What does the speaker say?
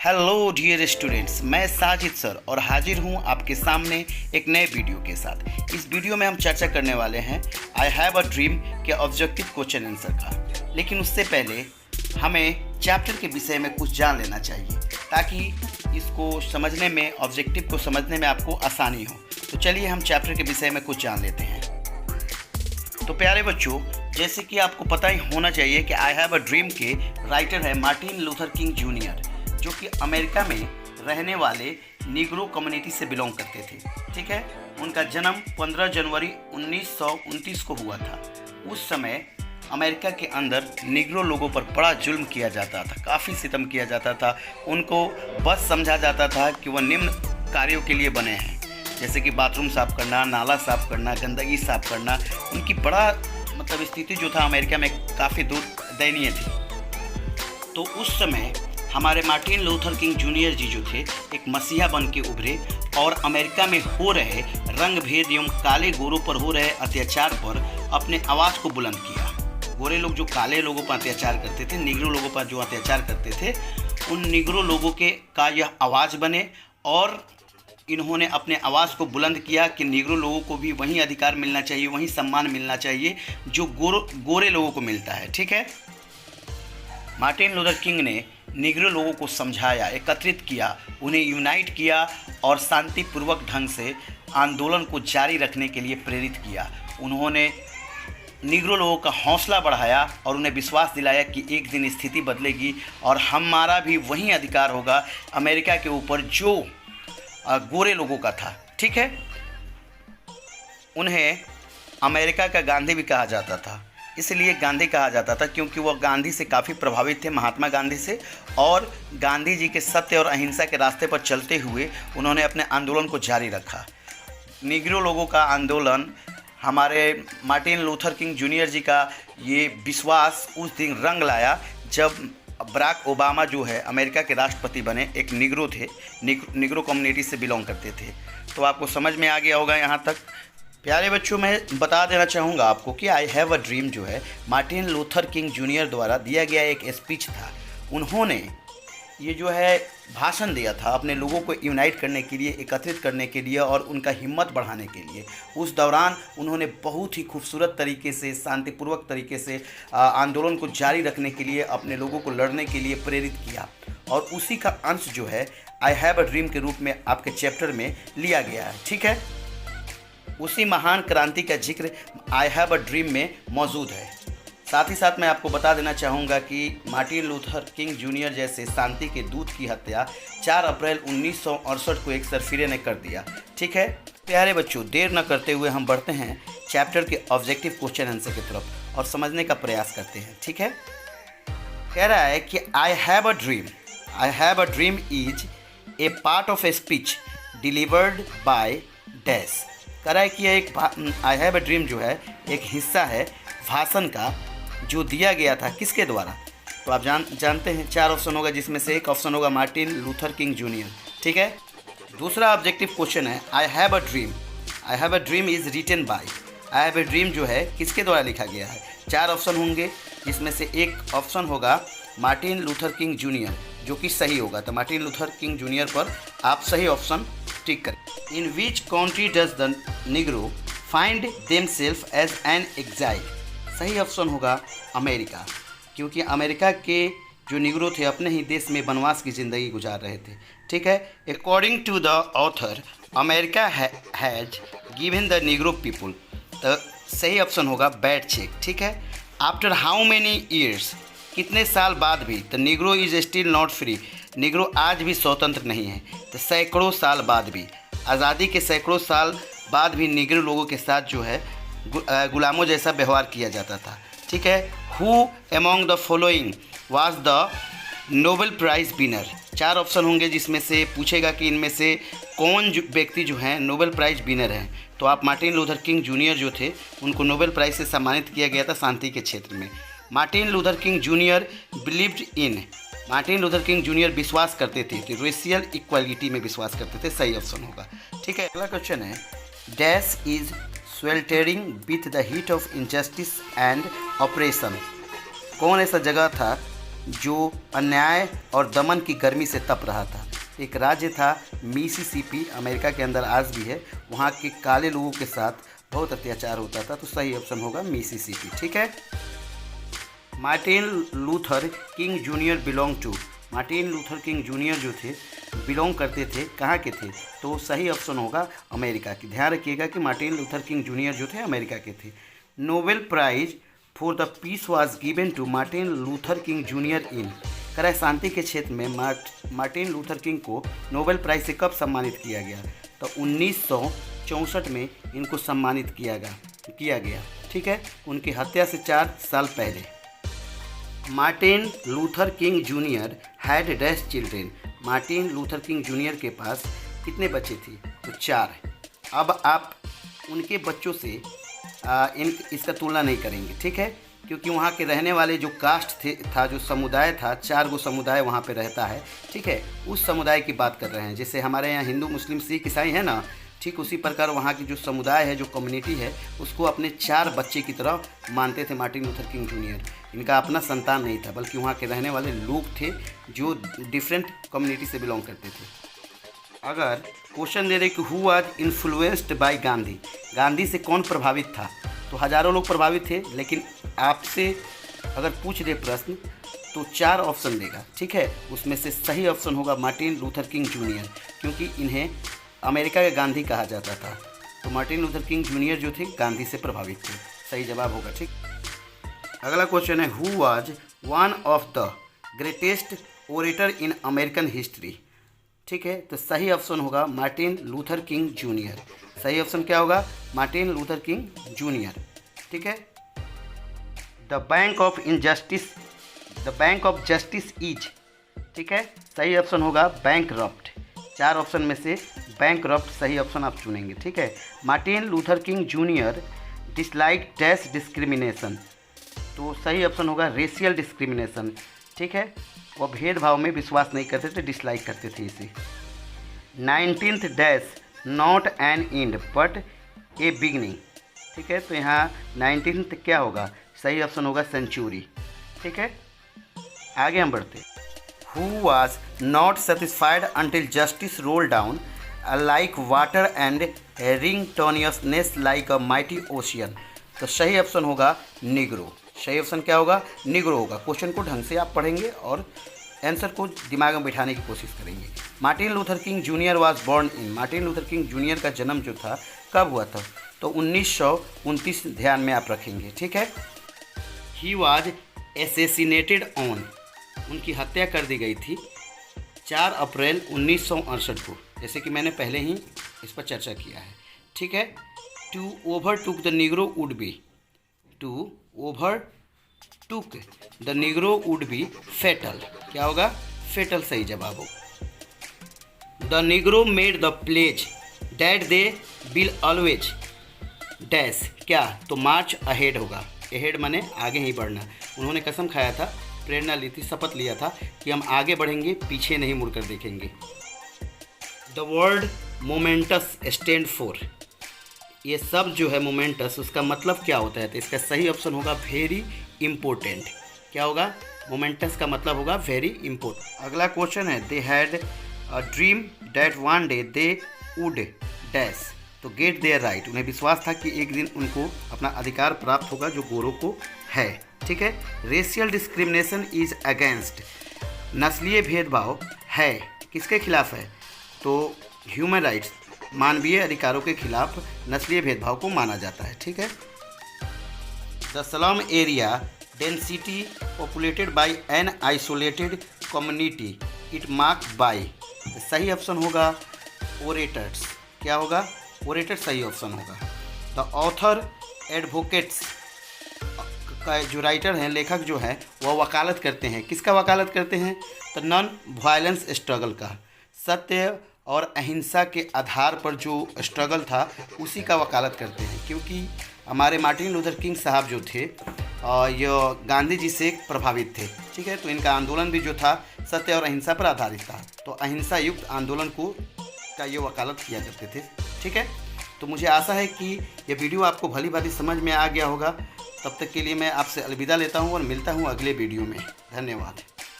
Hello dear students, मैं Sajid sir और हाजिर हूं आपके सामने एक नए वीडियो के साथ। इस वीडियो में हम चर्चा करने वाले हैं आई हैव अ ड्रीम के ऑब्जेक्टिव क्वेश्चन आंसर का। लेकिन उससे पहले हमें चैप्टर के विषय में कुछ जान लेना चाहिए ताकि इसको समझने में, ऑब्जेक्टिव को समझने में आपको आसानी हो। तो चलिए हम चैप्टर के विषय में कुछ जान लेते हैं। तो प्यारे बच्चों, जैसे कि आपको पता ही होना चाहिए कि आई हैव अ ड्रीम के राइटर है मार्टिन लूथर किंग जूनियर, जो कि अमेरिका में रहने वाले निग्रो कम्युनिटी से बिलोंग करते थे। ठीक है, उनका जन्म 15 जनवरी 1929 को हुआ था। उस समय अमेरिका के अंदर निग्रो लोगों पर बड़ा जुल्म किया जाता था, काफ़ी सितम किया जाता था। उनको बस समझा जाता था कि वह निम्न कार्यों के लिए बने हैं, जैसे कि बाथरूम साफ़ करना, नाला साफ़ करना, गंदगी साफ़ करना। उनकी बड़ा स्थिति जो था अमेरिका में काफ़ी दयनीय थी। तो उस समय हमारे मार्टिन लूथर किंग जूनियर जी जो थे एक मसीहा बन के उभरे और अमेरिका में हो रहे रंग भेद एवं काले गोरों पर हो रहे अत्याचार पर अपने आवाज़ को बुलंद किया। गोरे लोग जो काले लोगों पर अत्याचार करते थे, निग्रो लोगों पर जो अत्याचार करते थे, उन निग्रो लोगों का यह आवाज़ बने और इन्होंने अपने आवाज़ को बुलंद किया कि निग्रो लोगों को भी वही अधिकार मिलना चाहिए, वही सम्मान मिलना चाहिए जो गोरे लोगों को मिलता है। ठीक है, मार्टिन लूथर किंग ने निग्रो लोगों को समझाया, एकत्रित किया, उन्हें यूनाइट किया और शांतिपूर्वक ढंग से आंदोलन को जारी रखने के लिए प्रेरित किया। उन्होंने निग्रो लोगों का हौसला बढ़ाया और उन्हें विश्वास दिलाया कि एक दिन स्थिति बदलेगी और हमारा भी वही अधिकार होगा अमेरिका के ऊपर जो गोरे लोगों का था। ठीक है, उन्हें अमेरिका का गांधी भी कहा जाता था। इसलिए गांधी कहा जाता था क्योंकि वह गांधी से काफ़ी प्रभावित थे, महात्मा गांधी से, और गांधी जी के सत्य और अहिंसा के रास्ते पर चलते हुए उन्होंने अपने आंदोलन को जारी रखा। निग्रो लोगों का आंदोलन, हमारे मार्टिन लूथर किंग जूनियर जी का ये विश्वास उस दिन रंग लाया जब बराक ओबामा जो है अमेरिका के राष्ट्रपति बने। एक निग्रो थे, निग्रो कम्युनिटी से बिलोंग करते थे। तो आपको समझ में आ गया होगा यहाँ तक। प्यारे बच्चों, मैं बता देना चाहूँगा आपको कि आई हैव अ ड्रीम जो है मार्टिन लूथर किंग जूनियर द्वारा दिया गया एक स्पीच था। उन्होंने ये जो है भाषण दिया था अपने लोगों को यूनाइट करने के लिए, एकत्रित करने के लिए और उनका हिम्मत बढ़ाने के लिए। उस दौरान उन्होंने बहुत ही खूबसूरत तरीके से, शांतिपूर्वक तरीके से आंदोलन को जारी रखने के लिए, अपने लोगों को लड़ने के लिए प्रेरित किया। और उसी का अंश जो है आई हैव अ ड्रीम के रूप में आपके चैप्टर में लिया गया है। ठीक है, उसी महान क्रांति का जिक्र आई हैव अ ड्रीम में मौजूद है। साथ ही साथ मैं आपको बता देना चाहूँगा कि मार्टिन लूथर किंग जूनियर जैसे शांति के दूत की हत्या 4 अप्रैल 1968 को एक सरफिरे ने कर दिया। ठीक है प्यारे बच्चों, देर न करते हुए हम बढ़ते हैं चैप्टर के ऑब्जेक्टिव क्वेश्चन आंसर की तरफ और समझने का प्रयास करते हैं। ठीक है, कह रहा है कि आई have a dream is a part of a speech delivered by dash. कह रहा है कि एक आई हैव अ ड्रीम जो है एक हिस्सा है भाषण का जो दिया गया था किसके द्वारा। तो आप जानते हैं 4 ऑप्शन होगा, जिसमें से एक ऑप्शन होगा मार्टिन लूथर किंग जूनियर। ठीक है, दूसरा ऑब्जेक्टिव क्वेश्चन है I have a dream is written by. I have a dream जो है किसके द्वारा लिखा गया है। 4 ऑप्शन होंगे, जिसमें से एक ऑप्शन होगा मार्टिन लूथर किंग जूनियर, जो कि सही होगा। तो मार्टिन लूथर किंग जूनियर पर आप सही ऑप्शन टिक करें। In which country does the Negro find themself as an exile. सही ऑप्शन होगा अमेरिका, क्योंकि अमेरिका के जो निग्रो थे अपने ही देश में वनवास की ज़िंदगी गुजार रहे थे। ठीक है, according to the author America has given the Negro people. तो सही ऑप्शन होगा बैड चेक। ठीक है, आफ्टर हाउ मेनी ईयर्स, कितने साल बाद भी, the Negro is still not free. Negro आज भी स्वतंत्र नहीं है। तो सैकड़ों साल बाद भी, आज़ादी के सैकड़ों साल बाद भी निग्रो लोगों के साथ जो है गुलामों जैसा व्यवहार किया जाता था। ठीक है, who among the following was the Nobel prize winner. 4 option होंगे, जिसमें से पूछेगा कि इनमें से कौन व्यक्ति जो हैं नोबेल प्राइज़ विनर हैं। तो आप मार्टिन लूथर किंग जूनियर जो थे उनको नोबेल प्राइज़ से सम्मानित किया गया था शांति के क्षेत्र में। Martin Luther King junior believed in. Martin Luther King junior विश्वास करते थे कि रेशियल इक्वालिटी में विश्वास करते थे। सही ऑप्शन होगा। ठीक है, अगला क्वेश्चन है dash is sweltering with the heat of injustice and oppression। कौन ऐसा जगह था जो अन्याय और दमन की गर्मी से तप रहा था। एक राज्य था मिसिसिपी, अमेरिका के अंदर आज भी है। वहाँ के काले लोगों के साथ बहुत अत्याचार होता था। तो सही ऑप्शन होगा मिसिसिपी। ठीक है। Martin Luther King Junior belong to, Martin Luther King Junior जो थे बिलोंग करते थे, कहाँ के थे? तो सही ऑप्शन होगा अमेरिका की। ध्यान रखिएगा कि मार्टिन लूथर किंग जूनियर जो थे अमेरिका के थे। Nobel Prize for the peace was given to Martin Luther King Junior in, कह शांति के क्षेत्र में मार्टिन लूथर किंग को नोबेल प्राइज से कब सम्मानित किया गया? तो 1964 में इनको सम्मानित किया गया। ठीक है। उनकी हत्या से 4 साल पहले। Martin Luther King junior had dash children, Martin Luther King junior के पास कितने बच्चे थे? तो 4। अब आप उनके बच्चों से इसका तुलना नहीं करेंगे। ठीक है। क्योंकि वहाँ के रहने वाले जो कास्ट था, जो समुदाय था, 4 गो समुदाय वहाँ पे रहता है। ठीक है। उस समुदाय की बात कर रहे हैं। जैसे हमारे यहाँ हिंदू, मुस्लिम, सिख, ईसाई है ना, ठीक उसी प्रकार वहाँ की जो समुदाय है, जो कम्युनिटी है, उसको अपने 4 बच्चे की तरह मानते थे मार्टिन लूथर किंग जूनियर। इनका अपना संतान नहीं था, बल्कि वहाँ के रहने वाले लोग थे जो डिफरेंट कम्युनिटी से बिलोंग करते थे। अगर क्वेश्चन दे रहे कि who was influenced by Gandhi, Gandhi से कौन प्रभावित था? तो हज़ारों लोग प्रभावित थे, लेकिन आपसे अगर पूछ दे प्रश्न तो 4 ऑप्शन देगा। ठीक है। उसमें से सही ऑप्शन होगा मार्टिन लूथर किंग जूनियर, क्योंकि इन्हें अमेरिका के गांधी कहा जाता था। तो मार्टिन लूथर किंग जूनियर जो थे गांधी से प्रभावित थे। सही जवाब होगा। ठीक। अगला क्वेश्चन है who was one of the greatest orator in American history. ठीक है। तो सही ऑप्शन होगा मार्टिन लूथर किंग जूनियर। सही ऑप्शन क्या होगा? Martin Luther King junior. ठीक है। The bank of justice is, ठीक है, सही ऑप्शन होगा बैंकरप्ट। 4 ऑप्शन में से बैंकरप्ट सही ऑप्शन आप चुनेंगे। ठीक है। Martin Luther King junior dislike dash discrimination, तो सही ऑप्शन होगा रेशियल डिस्क्रिमिनेशन। ठीक है। वो भेदभाव में विश्वास नहीं करते थे, डिसलाइक करते थे इसे। 19th dash not an and but A beginning. ठीक है। तो यहाँ 19th क्या होगा? सही ऑप्शन होगा सेंचुरी। ठीक है। आगे हम बढ़ते। Who was not satisfied until justice roll down like water and righteousness like a mighty ocean. तो सही ऑप्शन होगा निग्रो। सही ऑप्शन क्या होगा? निग्रो होगा। क्वेश्चन को ढंग से आप पढ़ेंगे और आंसर को दिमाग में बिठाने की कोशिश करेंगे। Martin Luther King Junior was born in, Martin Luther King Junior का जन्म जो था कब हुआ था? तो 1929 ध्यान में आप रखेंगे। ठीक है। ही वाज एसेसिनेटेड ऑन, उनकी हत्या कर दी गई थी 4 अप्रैल 1968 को, जैसे कि मैंने पहले ही इस पर चर्चा किया है। ठीक है। To overtook the Negro would be, to overtook the Negro would be fatal. क्या होगा? फेटल सही जवाब होगा। The Negro made the pledge that they will always dash, क्या? तो मार्च अहेड होगा। अहेड माने आगे ही बढ़ना। उन्होंने कसम खाया था, प्रेरणा ली थी, शपथ लिया था कि हम आगे बढ़ेंगे, पीछे नहीं मुड़कर देखेंगे। The word moments stand for, ये सब जो है मोमेंटस, उसका मतलब क्या होता है? तो इसका सही ऑप्शन होगा वेरी इंपॉर्टेंट। क्या होगा? मोमेंटस का मतलब होगा वेरी इंपॉर्टेंट। अगला क्वेश्चन है they had a dream that one day they would dash, तो गेट देयर राइट, उन्हें विश्वास था कि एक दिन उनको अपना अधिकार प्राप्त होगा जो गोरों को है। ठीक है। रेशियल डिस्क्रिमिनेशन इज अगेंस्ट, नस्लीय भेदभाव है किसके खिलाफ है? तो ह्यूमन राइट्स, मानवीय अधिकारों के खिलाफ नस्लीय भेदभाव को माना जाता है। ठीक है। The slum area density populated by an isolated community it mark by, सही ऑप्शन होगा ओरेटर्स। क्या होगा? ओरेटर सही ऑप्शन होगा। द ऑथर एडवोकेट्स का जो राइटर हैं, लेखक जो है, वह वकालत करते हैं। किसका वकालत करते हैं? तो नॉन वायलेंस स्ट्रगल का, सत्य और अहिंसा के आधार पर जो स्ट्रगल था उसी का वकालत करते हैं। क्योंकि हमारे मार्टिन लूथर किंग साहब जो थे ये गांधी जी से प्रभावित थे। ठीक है। तो इनका आंदोलन भी जो था सत्य और अहिंसा पर आधारित था। तो अहिंसा युक्त आंदोलन का ये वकालत किया करते थे। ठीक है। तो मुझे आशा है कि ये वीडियो आपको भली भांति समझ में आ गया होगा। तब तक के लिए मैं आपसे अलविदा लेता हूँ और मिलता हूँ अगले वीडियो में। धन्यवाद।